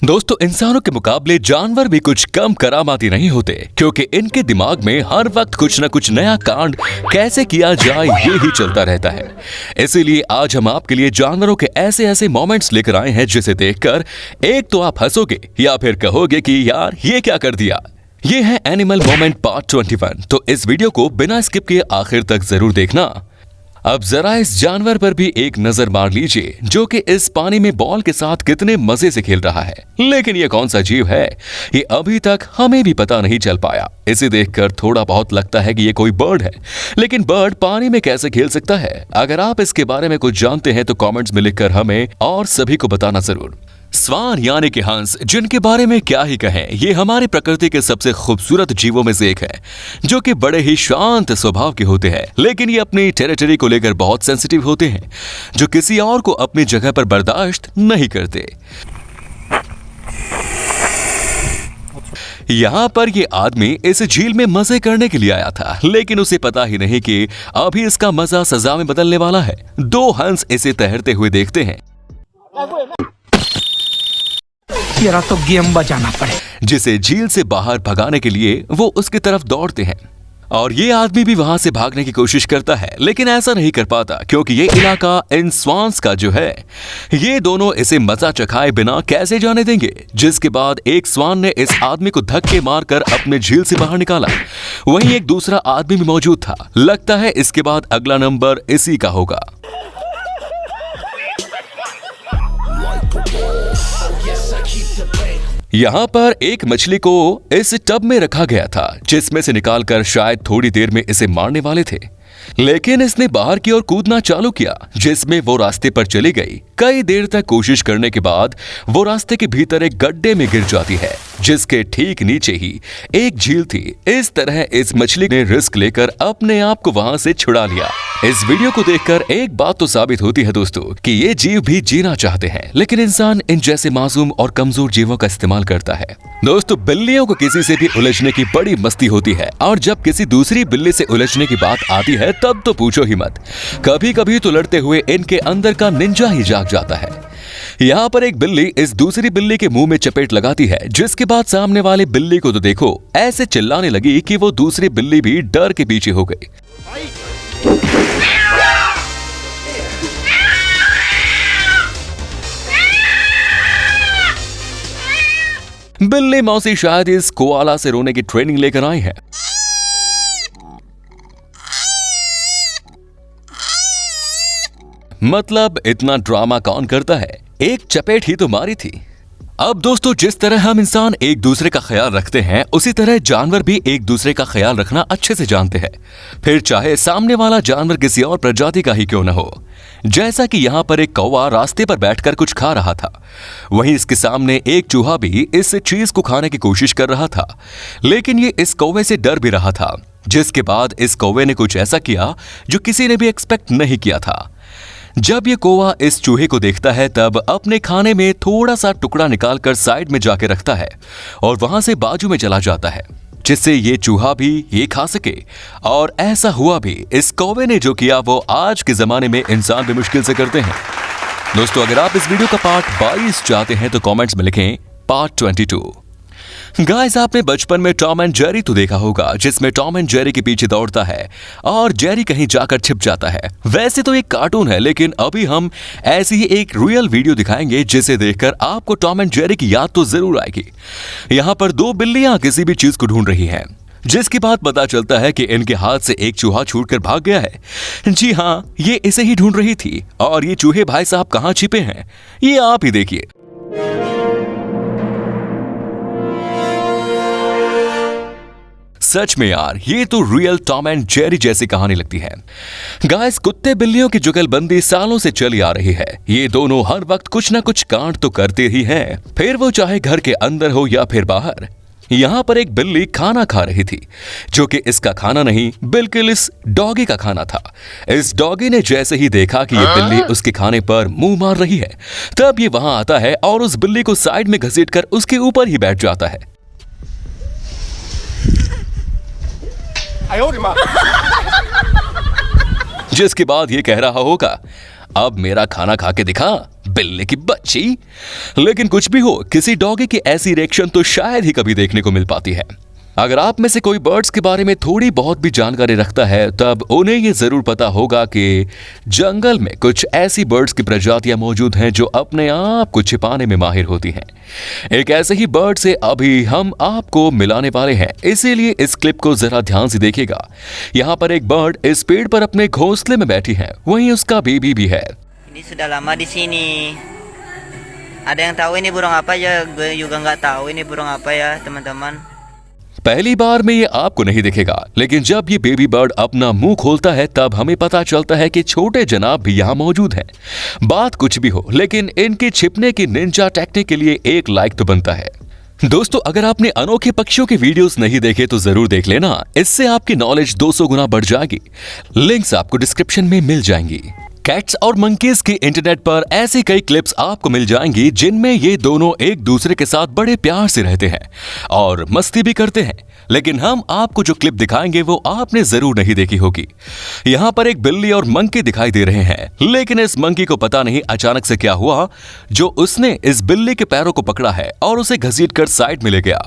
दोस्तों, इंसानों के मुकाबले जानवर भी कुछ कम करामाती नहीं होते, क्योंकि इनके दिमाग में हर वक्त कुछ न कुछ नया कांड कैसे किया जाए ये ही चलता रहता है। इसीलिए आज हम आपके लिए जानवरों के ऐसे ऐसे मोमेंट्स लेकर आए हैं जिसे देखकर एक तो आप हंसोगे या फिर कहोगे कि यार ये क्या कर दिया। ये है एनिमल मोमेंट पार्ट 21। तो इस वीडियो को बिना स्किप किए आखिर तक जरूर देखना। अब जरा इस जानवर पर भी एक नजर मार लीजिए जो कि इस पानी में बॉल के साथ कितने मजे से खेल रहा है। लेकिन ये कौन सा जीव है ये अभी तक हमें भी पता नहीं चल पाया। इसे देखकर थोड़ा बहुत लगता है कि ये कोई बर्ड है, लेकिन बर्ड पानी में कैसे खेल सकता है? अगर आप इसके बारे में कुछ जानते हैं तो कमेंट्स में लिखकर हमें और सभी को बताना जरूर। स्वान यानी कि हंस, जिनके बारे में क्या ही कहें, ये हमारी प्रकृति के सबसे खूबसूरत जीवों में से एक है, जो कि बड़े ही शांत स्वभाव के होते हैं। लेकिन ये अपनी टेरिटरी को लेकर बहुत सेंसिटिव होते हैं, जो किसी और को अपनी जगह पर बर्दाश्त नहीं करते। यहाँ पर ये आदमी इस झील में मजे करने के लिए आया था, लेकिन उसे पता ही नहीं कि अभी इसका मजा सजा में बदलने वाला है। दो हंस इसे तैरते हुए देखते हैं तो गेम बजाना पड़े, जिसे झील से बाहर भगाने के लिए वो उसकी तरफ दौड़ते हैं। और ये आदमी भी वहां से भागने की कोशिश करता है, लेकिन ऐसा नहीं कर पाता क्योंकि ये इलाका इन स्वान्स का जो है, ये दोनों इसे मजा चखाए बिना कैसे जाने देंगे। जिसके बाद एक स्वान ने इस आदमी को धक्के मारकर अपने झील से बाहर निकाला। वहीं एक दूसरा आदमी भी मौजूद था। लगता है इसके बाद अगला नंबर इसी का होगा। यहाँ पर एक मछली को इस टब में रखा गया था, जिसमें से निकालकर शायद थोड़ी देर में इसे मारने वाले थे, लेकिन इसने बाहर की ओर कूदना चालू किया, जिसमें वो रास्ते पर चली गई। कई देर तक कोशिश करने के बाद वो रास्ते के भीतर एक गड्ढे में गिर जाती है, जिसके ठीक नीचे ही एक झील थी। इस तरह इस मछली ने रिस्क लेकर अपने आप को वहां से छुड़ा लिया। इस वीडियो को देखकर एक बात तो साबित होती है दोस्तों कि ये जीव भी जीना चाहते हैं, लेकिन इंसान इन जैसे मासूम और कमजोर जीवों का इस्तेमाल करता है। दोस्तों, बिल्लियों को किसी से भी उलझने की बड़ी मस्ती होती है, और जब किसी दूसरी बिल्ली से उलझने की बात आती है तब तो पूछो ही मत। कभी कभी तो लड़ते हुए इनके अंदर का निंजा ही जाग जाता है। यहाँ पर एक बिल्ली इस दूसरी बिल्ली के मुंह में चपेट लगाती है, जिसके बाद सामने वाले बिल्ली को तो देखो ऐसे चिल्लाने लगी कि वो दूसरी बिल्ली भी डर के पीछे हो गई। बिल्ली मौसी शायद इस कोआला से रोने की ट्रेनिंग लेकर आई है। मतलब इतना ड्रामा कौन करता है? एक चपेट ही तो मारी थी। अब दोस्तों, जिस तरह हम इंसान एक दूसरे का ख्याल रखते हैं, उसी तरह जानवर भी एक दूसरे का ख्याल रखना अच्छे से जानते हैं, फिर चाहे सामने वाला जानवर किसी और प्रजाति का ही क्यों न हो। जैसा कि यहाँ पर एक कौवा रास्ते पर बैठकर कुछ खा रहा था, वहीं इसके सामने एक चूहा भी इस चीज को खाने की कोशिश कर रहा था, लेकिन ये इस कौवे से डर भी रहा था। जिसके बाद इस कौवे ने कुछ ऐसा किया जो किसी ने भी एक्सपेक्ट नहीं किया था। जब ये कौवा इस चूहे को देखता है तब अपने खाने में थोड़ा सा टुकड़ा निकालकर साइड में जाके रखता है और वहां से बाजू में चला जाता है, जिससे ये चूहा भी ये खा सके। और ऐसा हुआ भी। इस कौवे ने जो किया वो आज के जमाने में इंसान भी मुश्किल से करते हैं। दोस्तों, अगर आप इस वीडियो का पार्ट 22 चाहते हैं तो कमेंट्स में लिखें पार्ट 22। गाइस, आपने बचपन में टॉम एंड जेरी तो देखा होगा, जिसमें टॉम एंड जेरी के पीछे दौड़ता है और जेरी कहीं जाकर छिप जाता है। वैसे तो एक कार्टून है, लेकिन अभी हम ऐसी ही एक रियल वीडियो दिखाएंगे जिसे देखकर आपको टॉम एंड जेरी की याद तो जरूर आएगी। यहाँ पर दो बिल्लियां किसी भी चीज को ढूंढ रही हैं, जिसके बाद पता चलता है कि इनके हाथ से एक चूहा छूटकर भाग गया है। जी हाँ, ये इसे ही ढूंढ रही थी। और ये चूहे भाई साहब कहाँ छिपे हैं ये आप ही देखिए। सच में यार, ये तो रियल टॉम एंड जेरी जैसी कहानी लगती है। गाइस, कुत्ते बिल्लियों की जुगलबंदी सालों से चली आ रही है। ये दोनों हर वक्त कुछ ना कुछ कांड तो करते ही हैं, फिर वो चाहे घर के अंदर हो या फिर बाहर। यहाँ पर एक बिल्ली खाना खा रही थी, जो कि इसका खाना नहीं बिल्कुल इस डॉगी का खाना था। इस डॉगी ने जैसे ही देखा कि ये बिल्ली उसके खाने पर मुंह मार रही है, तब ये वहां आता है और उस बिल्ली को साइड में घसीटकर उसके ऊपर ही बैठ जाता है। जिसके बाद ये कह रहा होगा, अब मेरा खाना खा के दिखा, बिल्ली की बच्ची। लेकिन कुछ भी हो, किसी डॉगी की ऐसी रिएक्शन तो शायद ही कभी देखने को मिल पाती है। अगर आप में से कोई बर्ड्स के बारे में थोड़ी बहुत भी जानकारी रखता है, तब उन्हें ये जरूर पता होगा कि जंगल में कुछ ऐसी बर्ड्स की प्रजातियां मौजूद हैं जो अपने आप को छिपाने में माहिर होती हैं। एक ऐसे ही बर्ड से अभी हम आपको मिलाने वाले हैं, इसीलिए इस क्लिप को जरा ध्यान से देखिएगा। यहाँ पर एक बर्ड इस पेड़ पर अपने घोंसले में बैठी है, वहीं उसका बेबी भी है। Ini sudah lama di sini. Ada yang tahu ini burung apa ya? Gue juga nggak tahu ini burung apa ya, teman-teman. पहली बार में ये आपको नहीं दिखेगा, लेकिन जब ये बेबी बर्ड अपना मुंह खोलता है तब हमें पता चलता है कि छोटे जनाब भी यहाँ मौजूद हैं। बात कुछ भी हो, लेकिन इनके छिपने की निंजा टेक्निक के लिए एक लाइक तो बनता है। दोस्तों, अगर आपने अनोखे पक्षियों के वीडियोस नहीं देखे तो जरूर देख लेना, इससे आपकी नॉलेज 200 गुना बढ़ जाएगी। लिंक्स आपको डिस्क्रिप्शन में मिल जाएंगी। कैट्स और मंकीज की इंटरनेट पर ऐसी कई क्लिप्स आपको मिल जाएंगी जिनमें ये दोनों एक दूसरे के साथ बड़े प्यार से रहते हैं और मस्ती भी करते हैं। लेकिन हम आपको जो क्लिप दिखाएंगे वो आपने जरूर नहीं देखी होगी। यहाँ पर एक बिल्ली और मंकी दिखाई दे रहे हैं, लेकिन इस मंकी को पता नहीं अचानक से क्या हुआ जो उसने इस बिल्ली के पैरों को पकड़ा है और उसे घसीटकर साइड में ले गया।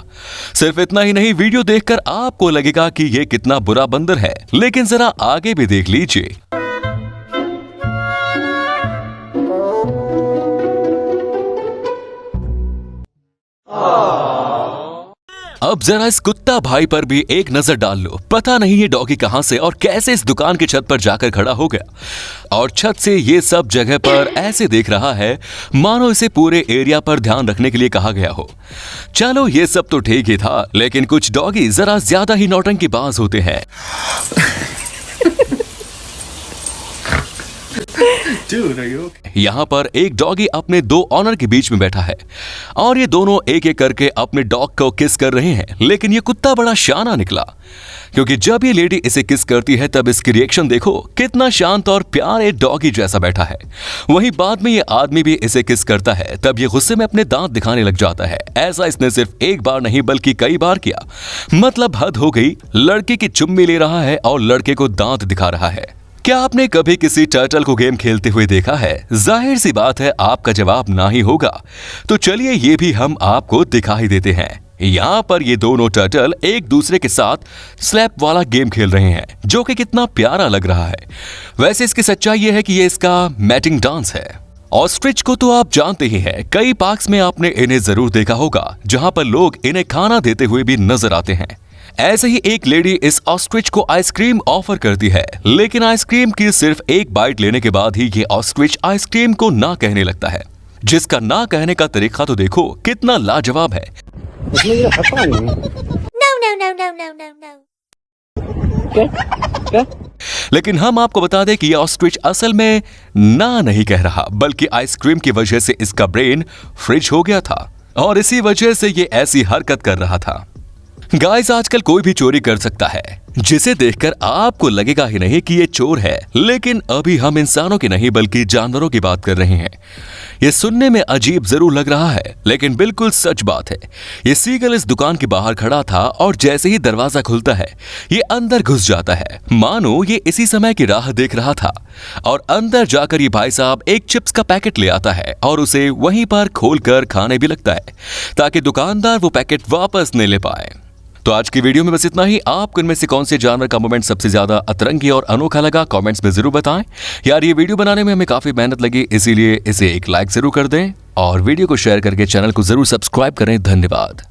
सिर्फ इतना ही नहीं, वीडियो देखकर आपको लगेगा कि ये कितना बुरा बंदर है, लेकिन जरा आगे भी देख लीजिए। अब जरा इस कुत्ता भाई पर भी एक नजर डाल लो। पता नहीं ये डॉगी कहां से और कैसे इस दुकान की छत पर जाकर खड़ा हो गया और छत से ये सब जगह पर ऐसे देख रहा है मानो इसे पूरे एरिया पर ध्यान रखने के लिए कहा गया हो। चलो ये सब तो ठीक ही था, लेकिन कुछ डॉगी जरा ज्यादा ही नौटंकीबाज होते हैं। यहाँ पर एक डॉगी अपने दो ऑनर के बीच में बैठा है और ये दोनों एक एक करके अपने डॉग को किस कर रहे हैं, लेकिन ये कुत्ता बड़ा शाना निकला, क्योंकि जब ये लेडी इसे किस करती है तब इसकी रिएक्शन देखो, कितना शांत और प्यारे डॉगी जैसा बैठा है। वहीं बाद में ये आदमी भी इसे किस करता है, तब ये गुस्से में अपने दांत दिखाने लग जाता है। ऐसा इसने सिर्फ एक बार नहीं बल्कि कई बार किया। मतलब हद हो गई, लड़की की चुम्मी ले रहा है और लड़के को दांत दिखा रहा है। क्या आपने कभी किसी टर्टल को गेम खेलते हुए देखा है? जाहिर सी बात है आपका जवाब ना ही होगा। तो चलिए ये भी हम आपको दिखा ही देते हैं। यहाँ पर ये दोनों टर्टल एक दूसरे के साथ स्लैप वाला गेम खेल रहे हैं, जो कि कितना प्यारा लग रहा है। वैसे इसकी सच्चाई ये है कि ये इसका मैटिंग डांस है। ऑस्ट्रिच को तो आप जानते ही हैं, कई पार्क्स में आपने इन्हें जरूर देखा होगा, जहां पर लोग इन्हें खाना देते हुए भी नजर आते हैं। ऐसे ही एक लेडी इस ऑस्ट्रिच को आइसक्रीम ऑफर करती है, लेकिन आइसक्रीम की सिर्फ एक बाइट लेने के बाद ही ये ऑस्ट्रिच आइसक्रीम को ना कहने लगता है, जिसका ना कहने का तरीका तो देखो कितना लाजवाब है। लेकिन हम आपको बता दें कि ये ऑस्ट्रिच असल में ना नहीं कह रहा, बल्कि आइसक्रीम की वजह से इसका ब्रेन फ्रिज हो गया था और इसी वजह से ये ऐसी हरकत कर रहा था। गाइस, आजकल कोई भी चोरी कर सकता है, जिसे देखकर आपको लगेगा ही नहीं कि ये चोर है। लेकिन अभी हम इंसानों की नहीं बल्कि जानवरों की बात कर रहे हैं। ये सुनने में अजीब जरूर लग रहा है, लेकिन बिल्कुल सच बात है। ये सीगल इस दुकान के बाहर खड़ा था और जैसे ही दरवाजा खुलता है ये अंदर घुस जाता है, मानो ये इसी समय की राह देख रहा था। और अंदर जाकर ये भाई साहब एक चिप्स का पैकेट ले आता है और उसे वहीं पर खोलकर खाने भी लगता है, ताकि दुकानदार वो पैकेट वापस नहीं ले पाए। तो आज की वीडियो में बस इतना ही। आपको इनमें से कौन से जानवर का मोमेंट सबसे ज्यादा अतरंगी और अनोखा लगा, कमेंट्स में जरूर बताएं। यार, ये वीडियो बनाने में हमें काफी मेहनत लगी, इसीलिए इसे एक लाइक जरूर कर दें और वीडियो को शेयर करके चैनल को जरूर सब्सक्राइब करें। धन्यवाद।